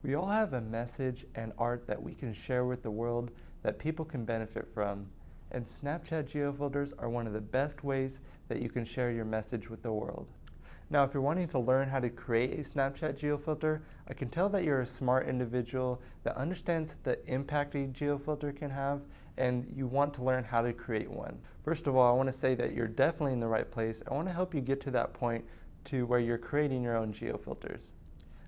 We all have a message and art that we can share with the world that people can benefit from, and Snapchat geofilters are one of the best ways that you can share your message with the world. Now, if you're wanting to learn how to create a Snapchat geofilter, I can tell that you're a smart individual that understands the impact a geofilter can have, and you want to learn how to create one. First of all, I want to say that you're definitely in the right place. I want to help you get to that point to where you're creating your own geofilters.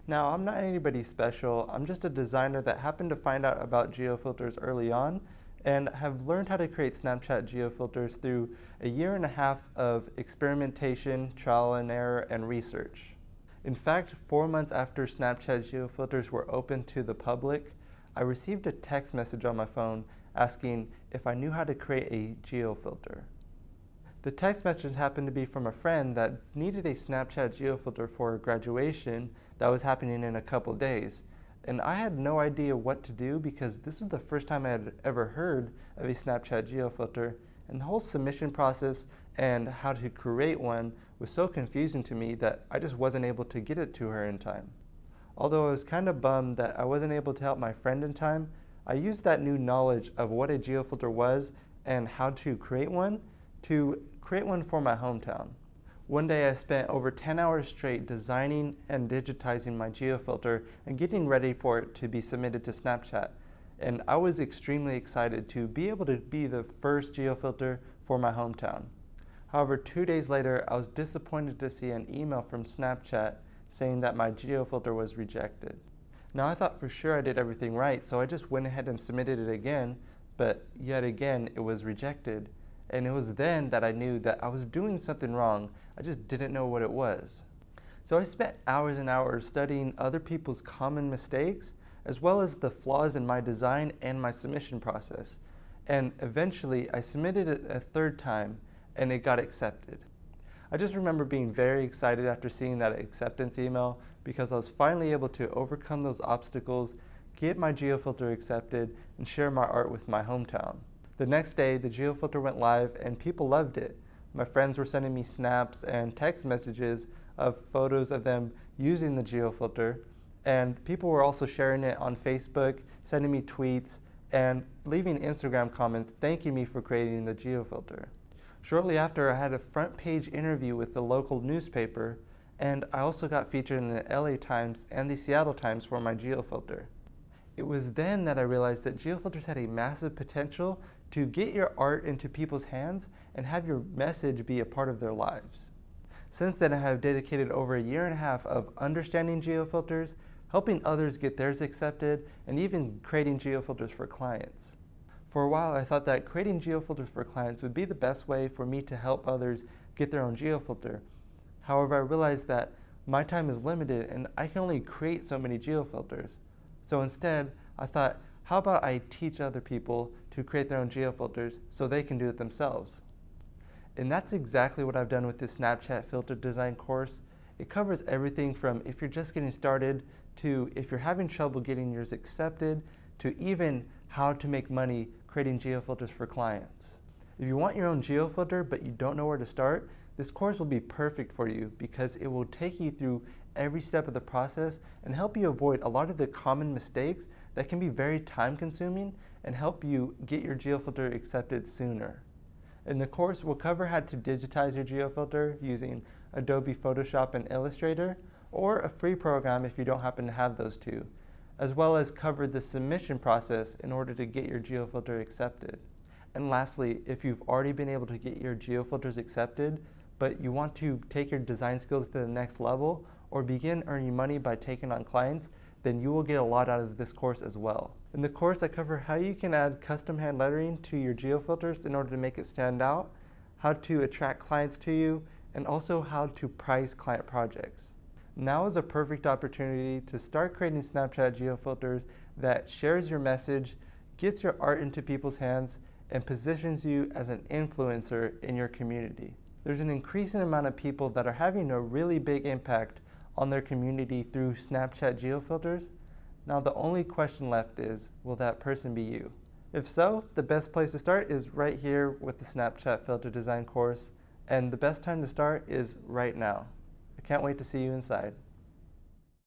Now, I'm not anybody special. I'm just a designer that happened to find out about geofilters early on and have learned how to create Snapchat geofilters through a year and a half of experimentation, trial and error, and research. In fact, 4 months after Snapchat geofilters were open to the public, I received a text message on my phone asking if I knew how to create a geofilter. The text message happened to be from a friend that needed a Snapchat geofilter for graduation that was happening in a couple days. And I had no idea what to do because this was the first time I had ever heard of a Snapchat geofilter, and the whole submission process and how to create one was so confusing to me that I just wasn't able to get it to her in time. Although I was kind of bummed that I wasn't able to help my friend in time, I used that new knowledge of what a geofilter was and how to create one for my hometown. One day I spent over 10 hours straight designing and digitizing my geofilter and getting ready for it to be submitted to Snapchat. And I was extremely excited to be able to be the first geofilter for my hometown. However, 2 days later, I was disappointed to see an email from Snapchat saying that my geofilter was rejected. Now, I thought for sure I did everything right, so I just went ahead and submitted it again, but yet again it was rejected. And it was then that I knew that I was doing something wrong. I just didn't know what it was. So I spent hours and hours studying other people's common mistakes, as well as the flaws in my design and my submission process. And eventually I submitted it a third time and it got accepted. I just remember being very excited after seeing that acceptance email because I was finally able to overcome those obstacles, get my geofilter accepted, and share my art with my hometown. The next day, the geofilter went live and people loved it. My friends were sending me snaps and text messages of photos of them using the geofilter, and people were also sharing it on Facebook, sending me tweets, and leaving Instagram comments thanking me for creating the geofilter. Shortly after, I had a front page interview with the local newspaper, and I also got featured in the LA Times and the Seattle Times for my geofilter. It was then that I realized that geofilters had a massive potential to get your art into people's hands and have your message be a part of their lives. Since then, I have dedicated over a year and a half of understanding geofilters, helping others get theirs accepted, and even creating geofilters for clients. For a while, I thought that creating geofilters for clients would be the best way for me to help others get their own geofilter. However, I realized that my time is limited and I can only create so many geofilters. So instead, I thought, how about I teach other people to create their own geofilters so they can do it themselves? And that's exactly what I've done with this Snapchat filter design course. It covers everything from if you're just getting started to if you're having trouble getting yours accepted to even how to make money creating geofilters for clients. If you want your own geofilter but you don't know where to start, this course will be perfect for you because it will take you through every step of the process and help you avoid a lot of the common mistakes that can be very time consuming and help you get your geofilter accepted sooner. In the course, we'll cover how to digitize your geofilter using Adobe Photoshop and Illustrator, or a free program if you don't happen to have those two, as well as cover the submission process in order to get your geofilter accepted. And lastly, if you've already been able to get your geofilters accepted, but you want to take your design skills to the next level or begin earning money by taking on clients, then you will get a lot out of this course as well. In the course, I cover how you can add custom hand lettering to your geofilters in order to make it stand out, how to attract clients to you, and also how to price client projects. Now is a perfect opportunity to start creating Snapchat geofilters that shares your message, gets your art into people's hands, and positions you as an influencer in your community. There's an increasing amount of people that are having a really big impact on their community through Snapchat geofilters. Now the only question left is, will that person be you? If so, the best place to start is right here with the Snapchat filter design course, and the best time to start is right now. I can't wait to see you inside.